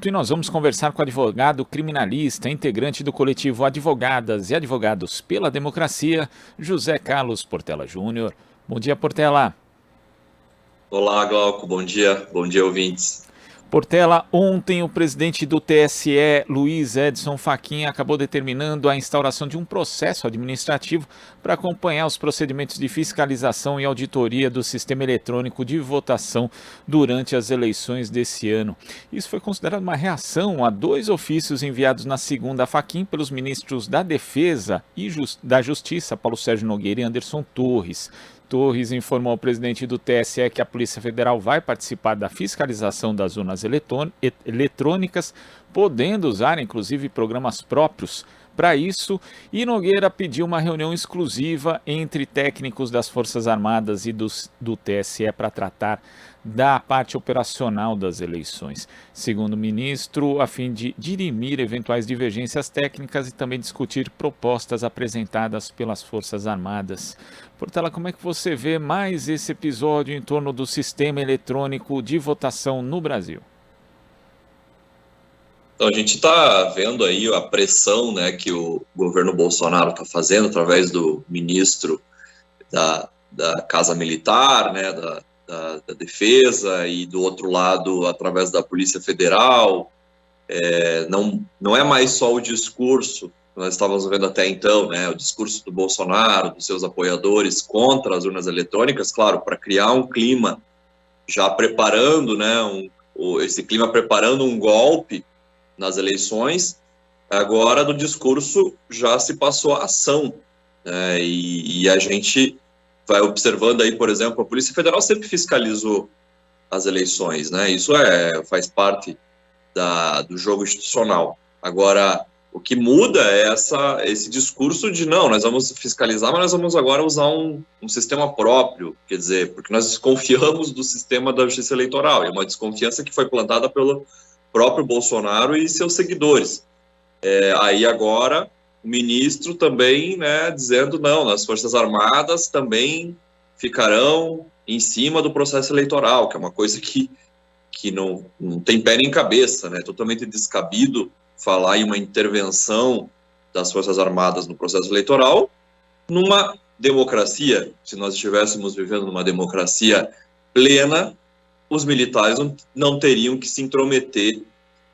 E nós vamos conversar com o advogado criminalista, integrante do coletivo Advogadas e Advogados pela Democracia, José Carlos Portela Júnior. Bom dia, Portela. Olá, Glauco, bom dia, ouvintes. Portela, ontem o presidente do TSE, Luiz Edson Fachin, acabou determinando a instauração de um processo administrativo para acompanhar os procedimentos de fiscalização e auditoria do sistema eletrônico de votação durante as eleições desse ano. Isso foi considerado uma reação a dois ofícios enviados na segunda a Fachin pelos ministros da Defesa e da Justiça, Paulo Sérgio Nogueira e Anderson Torres. Torres informou ao presidente do TSE que a Polícia Federal vai participar da fiscalização das urnas eletrônicas, podendo usar inclusive programas próprios para isso, e Nogueira pediu uma reunião exclusiva entre técnicos das Forças Armadas e do TSE para tratar da parte operacional das eleições, segundo o ministro, a fim de dirimir eventuais divergências técnicas e também discutir propostas apresentadas pelas Forças Armadas. Portela, como é que você vê mais esse episódio em torno do sistema eletrônico de votação no Brasil? Então, a gente está vendo aí a pressão, né, que o governo Bolsonaro está fazendo através do ministro da Casa Militar, né, da Defesa, e do outro lado, através da Polícia Federal. Não é mais só o discurso que nós estávamos vendo até então, né, o discurso do Bolsonaro, dos seus apoiadores contra as urnas eletrônicas, claro, para criar um clima já preparando, né, esse clima preparando um golpe nas eleições. Agora do discurso já se passou a ação, né, e a gente vai observando aí, por exemplo, a Polícia Federal sempre fiscalizou as eleições, né, isso faz parte do jogo institucional. Agora, o que muda é esse discurso de não, nós vamos fiscalizar, mas nós vamos agora usar um sistema próprio, quer dizer, porque nós desconfiamos do sistema da justiça eleitoral, é uma desconfiança que foi plantada pelo próprio Bolsonaro e seus seguidores. Aí agora o ministro também, né, dizendo não, as Forças Armadas também ficarão em cima do processo eleitoral, que é uma coisa que não tem pé nem cabeça, né, totalmente descabido falar em uma intervenção das Forças Armadas no processo eleitoral numa democracia. Se nós estivéssemos vivendo numa democracia plena, os militares não teriam que se intrometer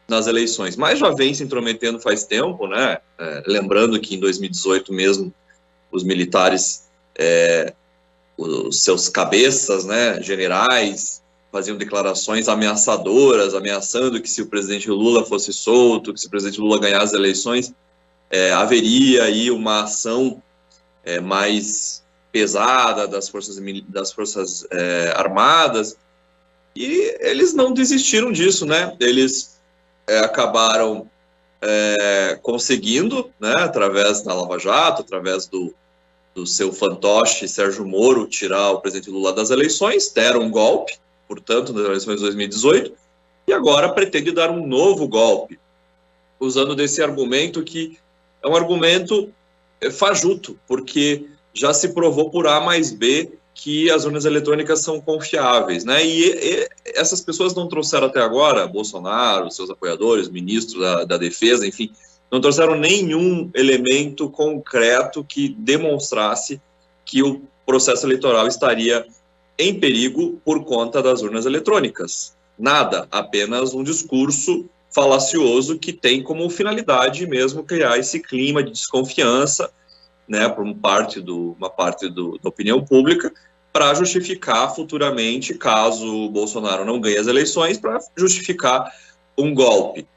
nas eleições, mas já vem se intrometendo faz tempo, né? Lembrando que em 2018 mesmo, os militares, os seus cabeças, né, generais, faziam declarações ameaçadoras, ameaçando que se o presidente Lula fosse solto, que se o presidente Lula ganhasse as eleições, haveria aí uma ação mais pesada das forças armadas. E eles não desistiram disso, né? Eles acabaram conseguindo, né, através da Lava Jato, através do seu fantoche Sérgio Moro, tirar o presidente Lula das eleições, deram um golpe, portanto, nas eleições de 2018, e agora pretende dar um novo golpe, usando desse argumento que é um argumento fajuto, porque já se provou por A mais B que as urnas eletrônicas são confiáveis, né? E essas pessoas não trouxeram até agora, Bolsonaro, seus apoiadores, ministros da Defesa, enfim, não trouxeram nenhum elemento concreto que demonstrasse que o processo eleitoral estaria em perigo por conta das urnas eletrônicas. Nada, apenas um discurso falacioso que tem como finalidade mesmo criar esse clima de desconfiança, né, por uma parte da opinião pública, para justificar futuramente, caso o Bolsonaro não ganhe as eleições, para justificar um golpe.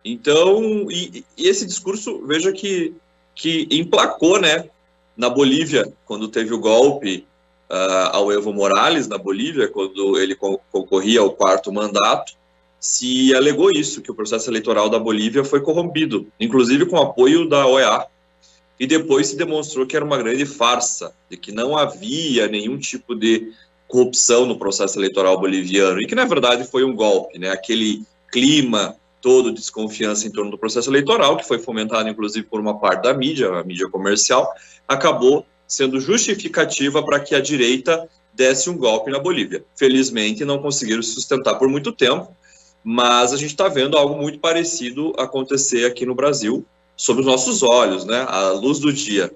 Então, e esse discurso, veja que emplacou, né, na Bolívia, quando teve o golpe ao Evo Morales, na Bolívia, quando ele concorria ao 4º mandato, se alegou isso, que o processo eleitoral da Bolívia foi corrompido, inclusive com apoio da OEA. E depois se demonstrou que era uma grande farsa, de que não havia nenhum tipo de corrupção no processo eleitoral boliviano, e que, na verdade, foi um golpe, né? Aquele clima todo de desconfiança em torno do processo eleitoral, que foi fomentado, inclusive, por uma parte da mídia, a mídia comercial, acabou sendo justificativa para que a direita desse um golpe na Bolívia. Felizmente, não conseguiram se sustentar por muito tempo, mas a gente está vendo algo muito parecido acontecer aqui no Brasil, sob os nossos olhos, né, à luz do dia.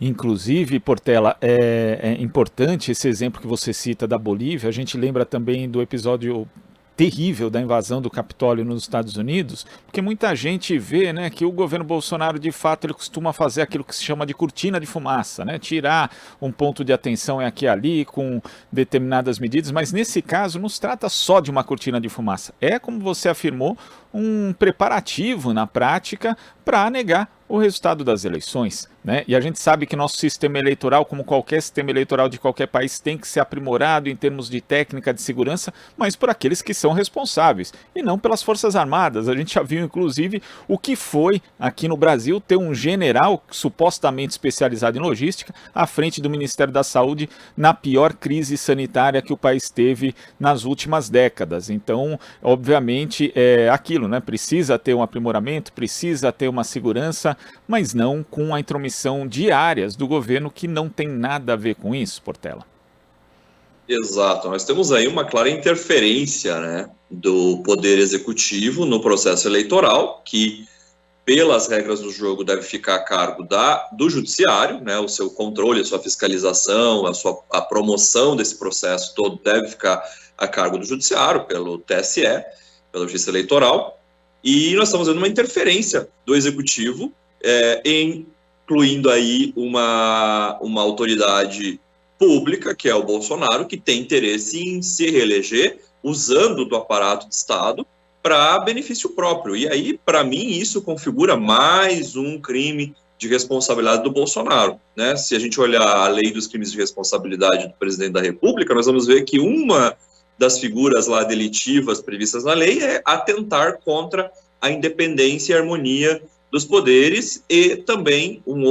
Inclusive, Portela, é importante esse exemplo que você cita da Bolívia. A gente lembra também do episódio terrível da invasão do Capitólio nos Estados Unidos, porque muita gente vê, né, que o governo Bolsonaro, de fato, ele costuma fazer aquilo que se chama de cortina de fumaça, né, tirar um ponto de atenção aqui e ali com determinadas medidas, mas nesse caso não se trata só de uma cortina de fumaça, é, como você afirmou, um preparativo na prática para negar o resultado das eleições, né? E a gente sabe que nosso sistema eleitoral, como qualquer sistema eleitoral de qualquer país, tem que ser aprimorado em termos de técnica de segurança, mas por aqueles que são responsáveis, e não pelas Forças Armadas. A gente já viu, inclusive, o que foi aqui no Brasil ter um general supostamente especializado em logística à frente do Ministério da Saúde na pior crise sanitária que o país teve nas últimas décadas. Então, obviamente, é aquilo, né? Precisa ter um aprimoramento, precisa ter uma segurança, mas não com a intromissão de áreas do governo que não tem nada a ver com isso, Portela. Exato, nós temos aí uma clara interferência, né, do Poder Executivo no processo eleitoral, que, pelas regras do jogo, deve ficar a cargo do Judiciário, né, o seu controle, a sua fiscalização, a promoção desse processo todo deve ficar a cargo do Judiciário, pelo TSE, pela Justiça Eleitoral, e nós estamos vendo uma interferência do Executivo, incluindo aí uma autoridade pública, que é o Bolsonaro, que tem interesse em se reeleger usando do aparato de Estado para benefício próprio. E aí, para mim, isso configura mais um crime de responsabilidade do Bolsonaro, né? Se a gente olhar a lei dos crimes de responsabilidade do presidente da República, nós vamos ver que uma das figuras lá delitivas previstas na lei é atentar contra a independência e harmonia dos poderes, e também uma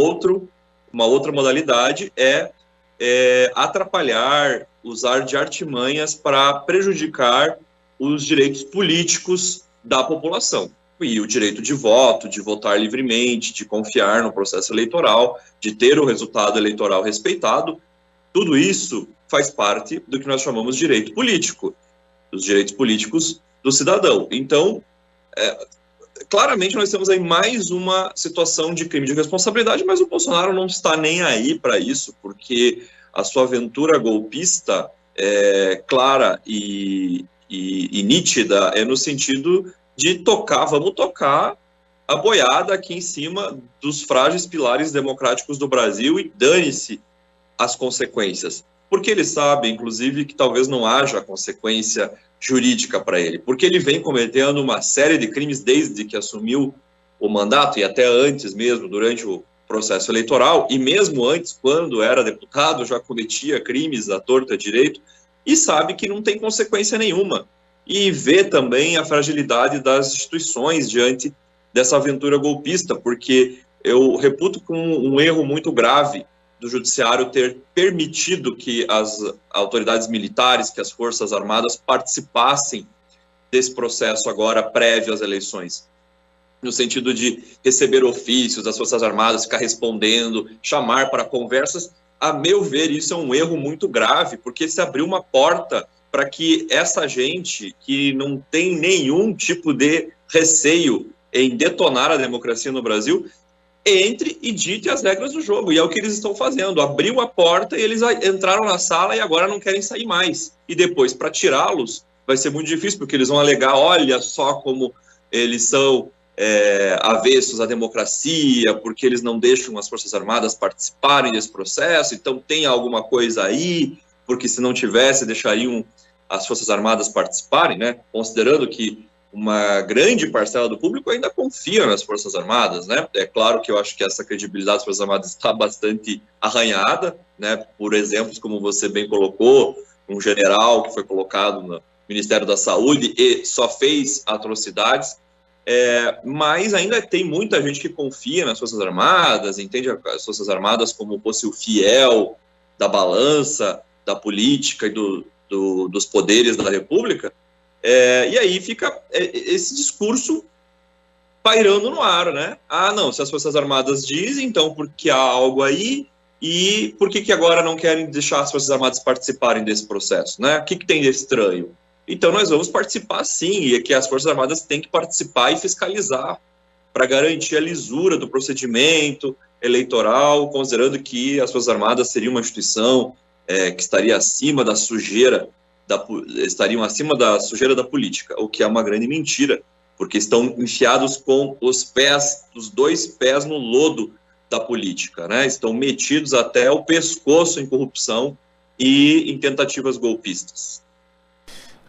outra modalidade é atrapalhar, usar de artimanhas para prejudicar os direitos políticos da população. E o direito de voto, de votar livremente, de confiar no processo eleitoral, de ter o resultado eleitoral respeitado, tudo isso faz parte do que nós chamamos de direito político, dos direitos políticos do cidadão. Então, claramente nós temos aí mais uma situação de crime de responsabilidade, mas o Bolsonaro não está nem aí para isso, porque a sua aventura golpista é clara e nítida, é no sentido de vamos tocar a boiada aqui em cima dos frágeis pilares democráticos do Brasil e dane-se as consequências. Porque ele sabe, inclusive, que talvez não haja consequência jurídica para ele, porque ele vem cometendo uma série de crimes desde que assumiu o mandato, e até antes mesmo, durante o processo eleitoral, e mesmo antes, quando era deputado, já cometia crimes à torta e à direito, e sabe que não tem consequência nenhuma. E vê também a fragilidade das instituições diante dessa aventura golpista, porque eu reputo como um erro muito grave do Judiciário ter permitido que as autoridades militares, que as Forças Armadas participassem desse processo agora prévio às eleições, no sentido de receber ofícios das Forças Armadas, ficar respondendo, chamar para conversas. A meu ver, isso é um erro muito grave, porque se abriu uma porta para que essa gente, que não tem nenhum tipo de receio em detonar a democracia no Brasil, entre e dite as regras do jogo, e é o que eles estão fazendo. Abriu a porta e eles entraram na sala e agora não querem sair mais. E depois, para tirá-los, vai ser muito difícil, porque eles vão alegar, olha só como eles são avessos à democracia, porque eles não deixam as Forças Armadas participarem desse processo, então tem alguma coisa aí, porque se não tivesse, deixariam as Forças Armadas participarem, né? Considerando que uma grande parcela do público ainda confia nas Forças Armadas, né? É claro que eu acho que essa credibilidade das Forças Armadas está bastante arranhada, né? Por exemplos, como você bem colocou, um general que foi colocado no Ministério da Saúde e só fez atrocidades, mas ainda tem muita gente que confia nas Forças Armadas, entende as Forças Armadas como fosse o fiel da balança, da política e dos poderes da República. E aí fica esse discurso pairando no ar, né? Ah, não, se as Forças Armadas dizem, então porque há algo aí, e por que agora não querem deixar as Forças Armadas participarem desse processo, né? O que tem de estranho? Então nós vamos participar sim, e que as Forças Armadas têm que participar e fiscalizar para garantir a lisura do procedimento eleitoral, considerando que as Forças Armadas seriam uma instituição que estaria acima da sujeira, estariam acima da sujeira da política, o que é uma grande mentira, porque estão enfiados com os dois pés no lodo da política, né? Estão metidos até o pescoço em corrupção e em tentativas golpistas.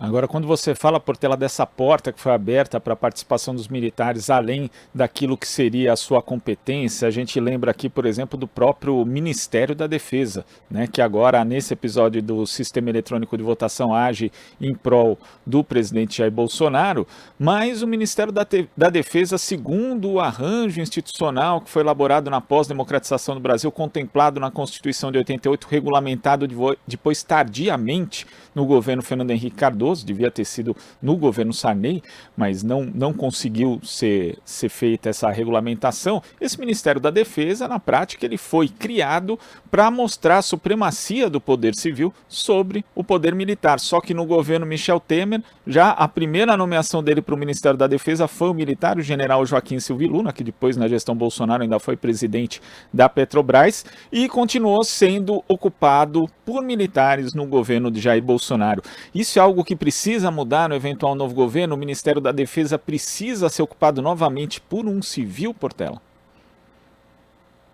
Agora, quando você fala, Portela, dessa porta que foi aberta para a participação dos militares, além daquilo que seria a sua competência, a gente lembra aqui, por exemplo, do próprio Ministério da Defesa, né, que agora, nesse episódio do Sistema Eletrônico de Votação, age em prol do presidente Jair Bolsonaro, mas o Ministério da Defesa, segundo o arranjo institucional que foi elaborado na pós-democratização do Brasil, contemplado na Constituição de 88, regulamentado depois tardiamente no governo Fernando Henrique Cardoso, devia ter sido no governo Sarney, mas não conseguiu ser feita essa regulamentação. Esse Ministério da Defesa, na prática, ele foi criado para mostrar a supremacia do poder civil sobre o poder militar. Só que no governo Michel Temer, já a primeira nomeação dele para o Ministério da Defesa foi o militar, o general Joaquim Silvio Luna, que depois, na gestão Bolsonaro, ainda foi presidente da Petrobras, e continuou sendo ocupado por militares no governo de Jair Bolsonaro. Isso é algo que precisa mudar no eventual novo governo? O Ministério da Defesa precisa ser ocupado novamente por um civil, Portela?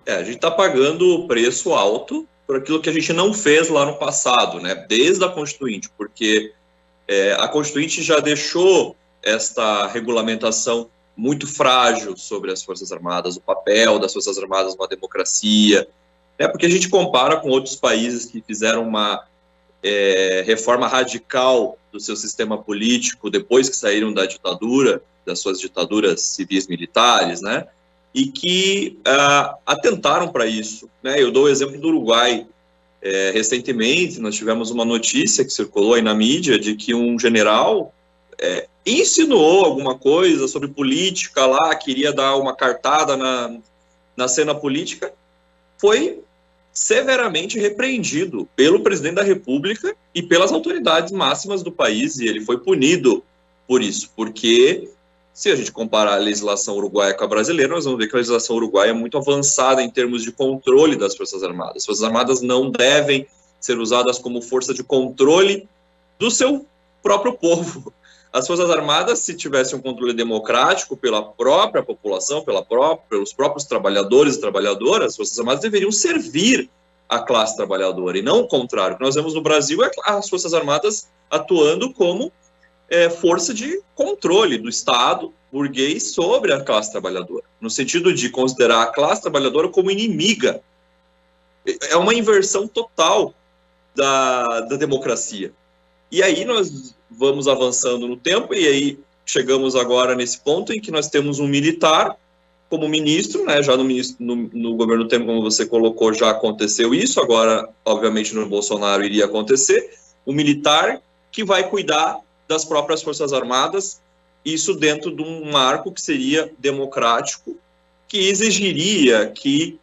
A gente está pagando preço alto por aquilo que a gente não fez lá no passado, né? Desde a Constituinte, porque a Constituinte já deixou esta regulamentação muito frágil sobre as Forças Armadas, o papel das Forças Armadas numa democracia, porque a gente compara com outros países que fizeram uma reforma radical do seu sistema político depois que saíram da ditadura, das suas ditaduras civis militares, né? E que atentaram para isso, né? Eu dou o exemplo do Uruguai. Recentemente, nós tivemos uma notícia que circulou aí na mídia de que um general insinuou alguma coisa sobre política lá, queria dar uma cartada na cena política, foi severamente repreendido pelo presidente da República e pelas autoridades máximas do país, e ele foi punido por isso, porque se a gente comparar a legislação uruguaia com a brasileira, nós vamos ver que a legislação uruguaia é muito avançada em termos de controle das Forças Armadas. As Forças Armadas não devem ser usadas como força de controle do seu próprio povo. As Forças Armadas, se tivessem um controle democrático pela própria população, pelos próprios trabalhadores e trabalhadoras, as Forças Armadas deveriam servir a classe trabalhadora, e não o contrário. O que nós vemos no Brasil é as Forças Armadas atuando como força de controle do Estado burguês sobre a classe trabalhadora, no sentido de considerar a classe trabalhadora como inimiga. É uma inversão total da democracia. E aí nós vamos avançando no tempo, e aí chegamos agora nesse ponto em que nós temos um militar como ministro, né? Já no governo Temer, como você colocou, já aconteceu isso, agora, obviamente, no Bolsonaro iria acontecer, um militar que vai cuidar das próprias Forças Armadas, isso dentro de um marco que seria democrático, que exigiria que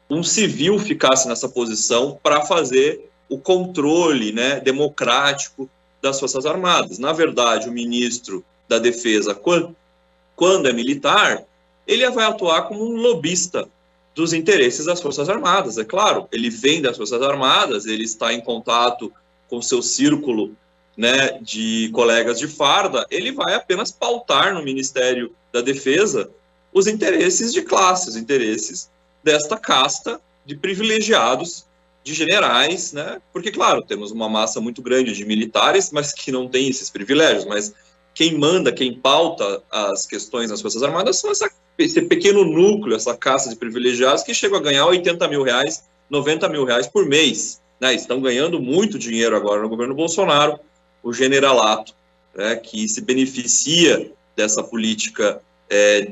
um civil ficasse nessa posição para fazer o controle, né, democrático das Forças Armadas. Na verdade, o ministro da Defesa, quando é militar, ele vai atuar como um lobista dos interesses das Forças Armadas, é claro. Ele vem das Forças Armadas, ele está em contato com seu círculo, né, de colegas de farda, ele vai apenas pautar no Ministério da Defesa os interesses de classe, os interesses desta casta de privilegiados, de generais, né? Porque, claro, temos uma massa muito grande de militares, mas que não tem esses privilégios, mas quem manda, quem pauta as questões nas Forças Armadas são esse pequeno núcleo, essa casta de privilegiados que chegam a ganhar 80 mil reais, 90 mil reais por mês, né? Estão ganhando muito dinheiro agora no governo Bolsonaro, o generalato, né, que se beneficia dessa política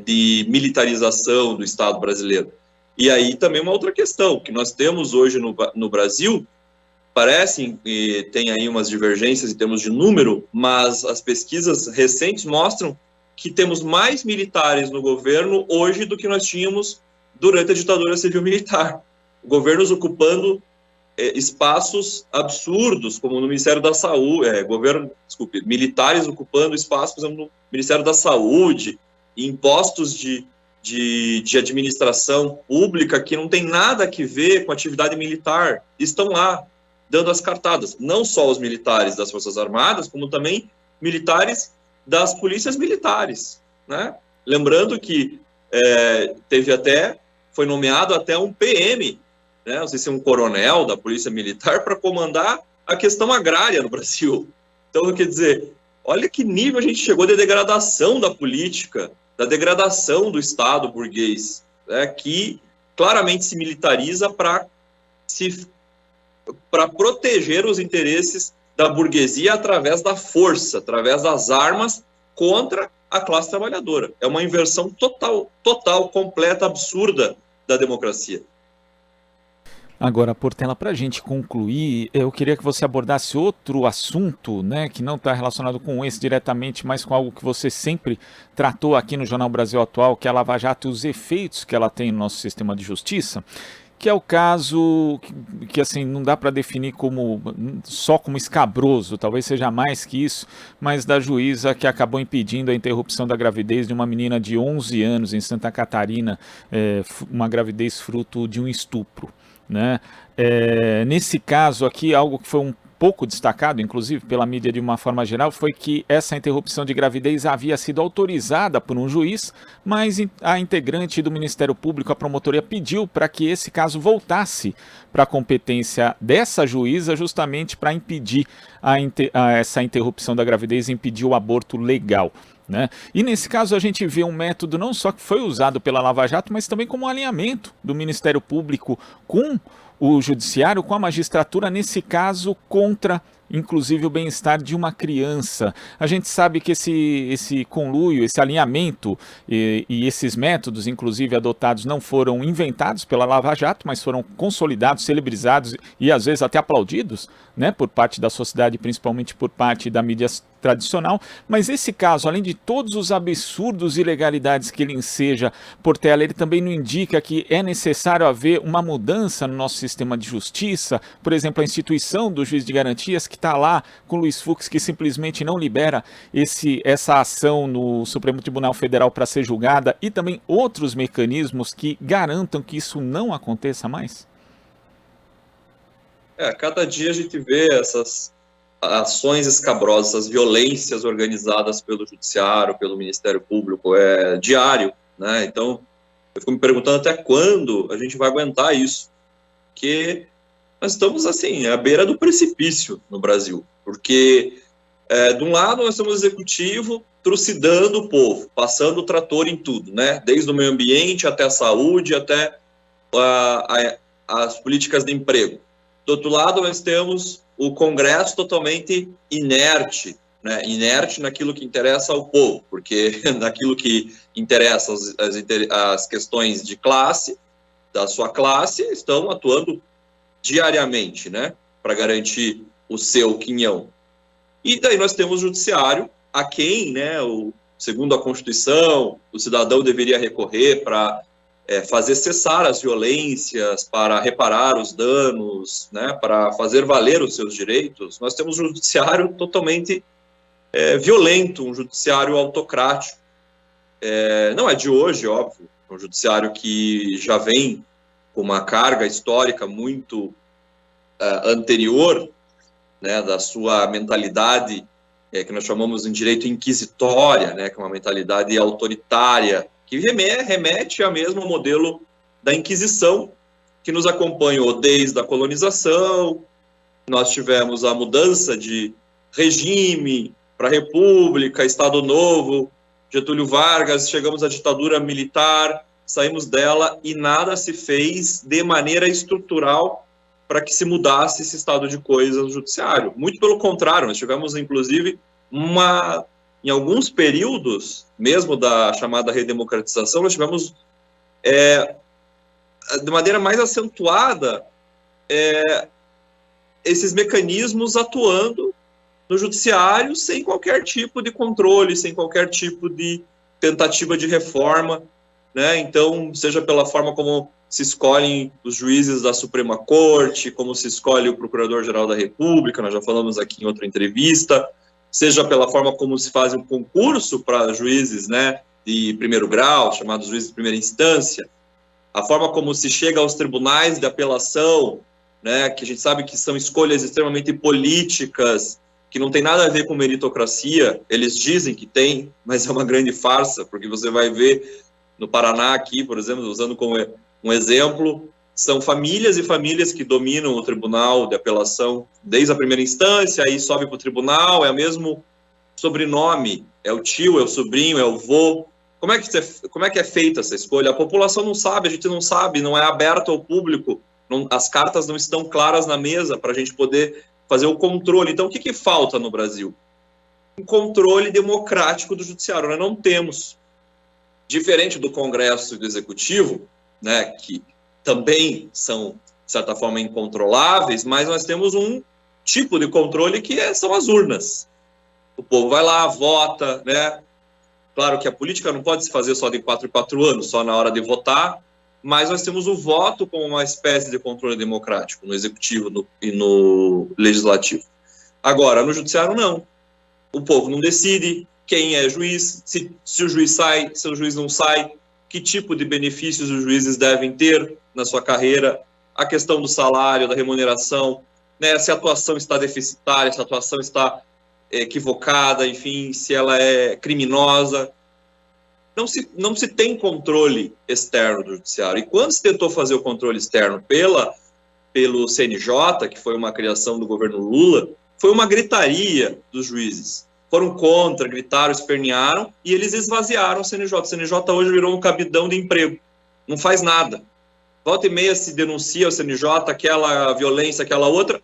de militarização do Estado brasileiro. E aí também uma outra questão, que nós temos hoje no Brasil, parecem que tem aí umas divergências em termos de número, mas as pesquisas recentes mostram que temos mais militares no governo hoje do que nós tínhamos durante a ditadura civil-militar. Governos ocupando espaços absurdos, como no Ministério da Saúde, militares ocupando espaços, por exemplo, no Ministério da Saúde, em postos de administração pública que não tem nada a ver com atividade militar, estão lá, dando as cartadas. Não só os militares das Forças Armadas, como também militares das polícias militares, né? Lembrando que foi nomeado até um PM, né, não sei se é um coronel da Polícia Militar, para comandar a questão agrária no Brasil. Então, quer dizer, olha que nível a gente chegou de degradação da política, da degradação do Estado burguês, né, que claramente se militariza para proteger os interesses da burguesia através da força, através das armas, contra a classe trabalhadora. É uma inversão total, completa, absurda da democracia. Agora, Portela, para a gente concluir, eu queria que você abordasse outro assunto, né, que não está relacionado com esse diretamente, mas com algo que você sempre tratou aqui no Jornal Brasil Atual, que é a Lava Jato e os efeitos que ela tem no nosso sistema de justiça, que é o caso que assim, não dá para definir só como escabroso, talvez seja mais que isso, mas da juíza que acabou impedindo a interrupção da gravidez de uma menina de 11 anos em Santa Catarina, uma gravidez fruto de um estupro. Né? Nesse caso aqui, algo que foi um pouco destacado, inclusive pela mídia de uma forma geral, foi que essa interrupção de gravidez havia sido autorizada por um juiz, mas a integrante do Ministério Público, a promotoria, pediu para que esse caso voltasse para a competência dessa juíza, justamente para impedir essa interrupção da gravidez, impedir o aborto legal. Né? E nesse caso a gente vê um método não só que foi usado pela Lava Jato, mas também como um alinhamento do Ministério Público com o Judiciário, com a magistratura, nesse caso contra inclusive o bem-estar de uma criança. A gente sabe que esse conluio, esse alinhamento e esses métodos, inclusive adotados, não foram inventados pela Lava Jato, mas foram consolidados, celebrizados e às vezes até aplaudidos, né, por parte da sociedade, principalmente por parte da mídia tradicional. Mas esse caso, além de todos os absurdos e ilegalidades que ele enseja, Portela, ele também não indica que é necessário haver uma mudança no nosso sistema de justiça, por exemplo, a instituição do juiz de garantias, que está lá com Luiz Fux, que simplesmente não libera essa ação no Supremo Tribunal Federal para ser julgada, e também outros mecanismos que garantam que isso não aconteça mais? Cada dia a gente vê essas ações escabrosas, essas violências organizadas pelo Judiciário, pelo Ministério Público, diário, né? Então, eu fico me perguntando até quando a gente vai aguentar isso, porque nós estamos, assim, à beira do precipício no Brasil, porque, de um lado, nós temos o Executivo trucidando o povo, passando o trator em tudo, né? Desde o meio ambiente até a saúde, até as políticas de emprego. Do outro lado, nós temos o Congresso totalmente inerte, né? Inerte naquilo que interessa ao povo, porque naquilo que interessa as questões de classe, da sua classe, estão atuando diariamente, né, para garantir o seu quinhão. E daí nós temos o Judiciário, a quem, né, segundo a Constituição, o cidadão deveria recorrer para fazer cessar as violências, para reparar os danos, né, para fazer valer os seus direitos. Nós temos um judiciário totalmente violento, um judiciário autocrático. Não é de hoje, óbvio, é um judiciário que já vem com uma carga histórica muito anterior, né, da sua mentalidade, que nós chamamos em direito inquisitória, né, que é uma mentalidade autoritária, que remete ao mesmo modelo da Inquisição, que nos acompanhou desde a colonização. Nós tivemos a mudança de regime para a República, Estado Novo, Getúlio Vargas, chegamos à ditadura militar, saímos dela e nada se fez de maneira estrutural para que se mudasse esse estado de coisas no judiciário. Muito pelo contrário, nós tivemos, inclusive, em alguns períodos, mesmo da chamada redemocratização, nós tivemos, de maneira mais acentuada, esses mecanismos atuando no judiciário sem qualquer tipo de controle, sem qualquer tipo de tentativa de reforma. né? Então, seja pela forma como se escolhem os juízes da Suprema Corte, como se escolhe o Procurador-Geral da República, nós já falamos aqui em outra entrevista, seja pela forma como se faz um concurso para juízes, né, de primeiro grau, chamados juízes de primeira instância, a forma como se chega aos tribunais de apelação, né, que a gente sabe que são escolhas extremamente políticas, que não tem nada a ver com meritocracia, eles dizem que tem, mas é uma grande farsa, porque você vai ver no Paraná aqui, por exemplo, usando como um exemplo, são famílias e famílias que dominam o tribunal de apelação desde a primeira instância, aí sobe para o tribunal, é o mesmo sobrenome, é o tio, é o sobrinho, é o vô. Como é que é feita essa escolha? A população não sabe, a gente não sabe, não é aberto ao público, as cartas não estão claras na mesa para a gente poder fazer o controle. Então, o que falta no Brasil? Um controle democrático do judiciário. Nós não temos. Diferente do Congresso e do Executivo, né, que também são, de certa forma, incontroláveis, mas nós temos um tipo de controle que são as urnas. O povo vai lá, vota, né? Claro que a política não pode se fazer só de 4 em 4 anos, só na hora de votar, mas nós temos o voto como uma espécie de controle democrático no Executivo e no Legislativo. Agora, no Judiciário, não. O povo não decide quem é juiz, se o juiz sai, se o juiz não sai, que tipo de benefícios os juízes devem ter na sua carreira, a questão do salário, da remuneração, né, se a atuação está deficitária, se a atuação está equivocada, enfim, se ela é criminosa. Não se tem controle externo do judiciário. E quando se tentou fazer o controle externo pelo CNJ, que foi uma criação do governo Lula, foi uma gritaria dos juízes. Foram contra, gritaram, espernearam, e eles esvaziaram o CNJ. O CNJ hoje virou um cabidão de emprego. Não faz nada. Volta e meia se denuncia o CNJ, aquela violência, aquela outra,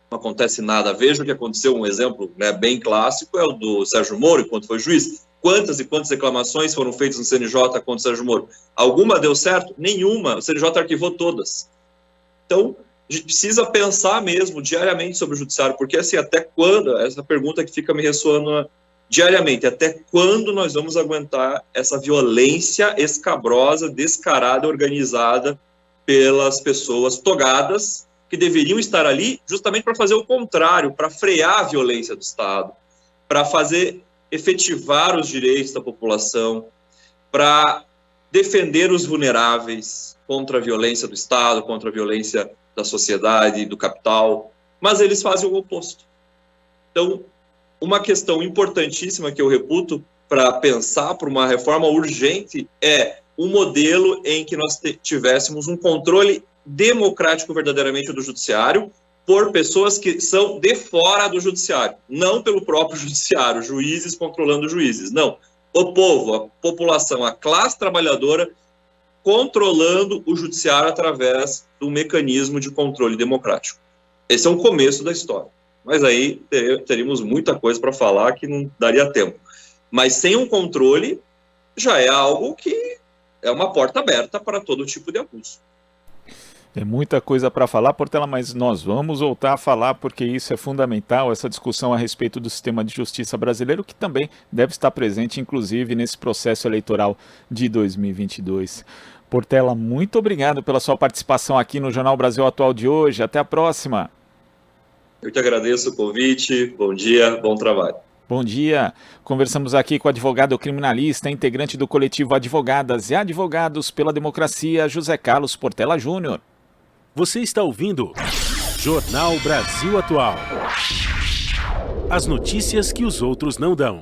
não acontece nada. Veja o que aconteceu, um exemplo, né, bem clássico, é o do Sérgio Moro, enquanto foi juiz. Quantas e quantas reclamações foram feitas no CNJ contra o Sérgio Moro? Alguma deu certo? Nenhuma. O CNJ arquivou todas. Então, a gente precisa pensar mesmo diariamente sobre o judiciário, porque assim, até quando, essa pergunta que fica me ressoando diariamente, até quando nós vamos aguentar essa violência escabrosa, descarada, organizada pelas pessoas togadas, que deveriam estar ali justamente para fazer o contrário, para frear a violência do Estado, para fazer efetivar os direitos da população, para defender os vulneráveis contra a violência do Estado, contra a violência da sociedade, do capital, mas eles fazem o oposto. Então, uma questão importantíssima que eu reputo para pensar por uma reforma urgente é um modelo em que nós tivéssemos um controle democrático verdadeiramente do judiciário por pessoas que são de fora do judiciário, não pelo próprio judiciário, juízes controlando juízes, não. O povo, a população, a classe trabalhadora controlando o judiciário através do mecanismo de controle democrático. Esse é um começo da história. Mas aí teríamos muita coisa para falar que não daria tempo. Mas sem um controle, já é algo que é uma porta aberta para todo tipo de abuso. É muita coisa para falar, Portela, mas nós vamos voltar a falar porque isso é fundamental, essa discussão a respeito do sistema de justiça brasileiro, que também deve estar presente, inclusive, nesse processo eleitoral de 2022. Portela, muito obrigado pela sua participação aqui no Jornal Brasil Atual de hoje. Até a próxima. Eu te agradeço o convite. Bom dia, bom trabalho. Bom dia. Conversamos aqui com o advogado criminalista, integrante do coletivo Advogadas e Advogados pela Democracia, José Carlos Portela Júnior. Você está ouvindo Jornal Brasil Atual. As notícias que os outros não dão.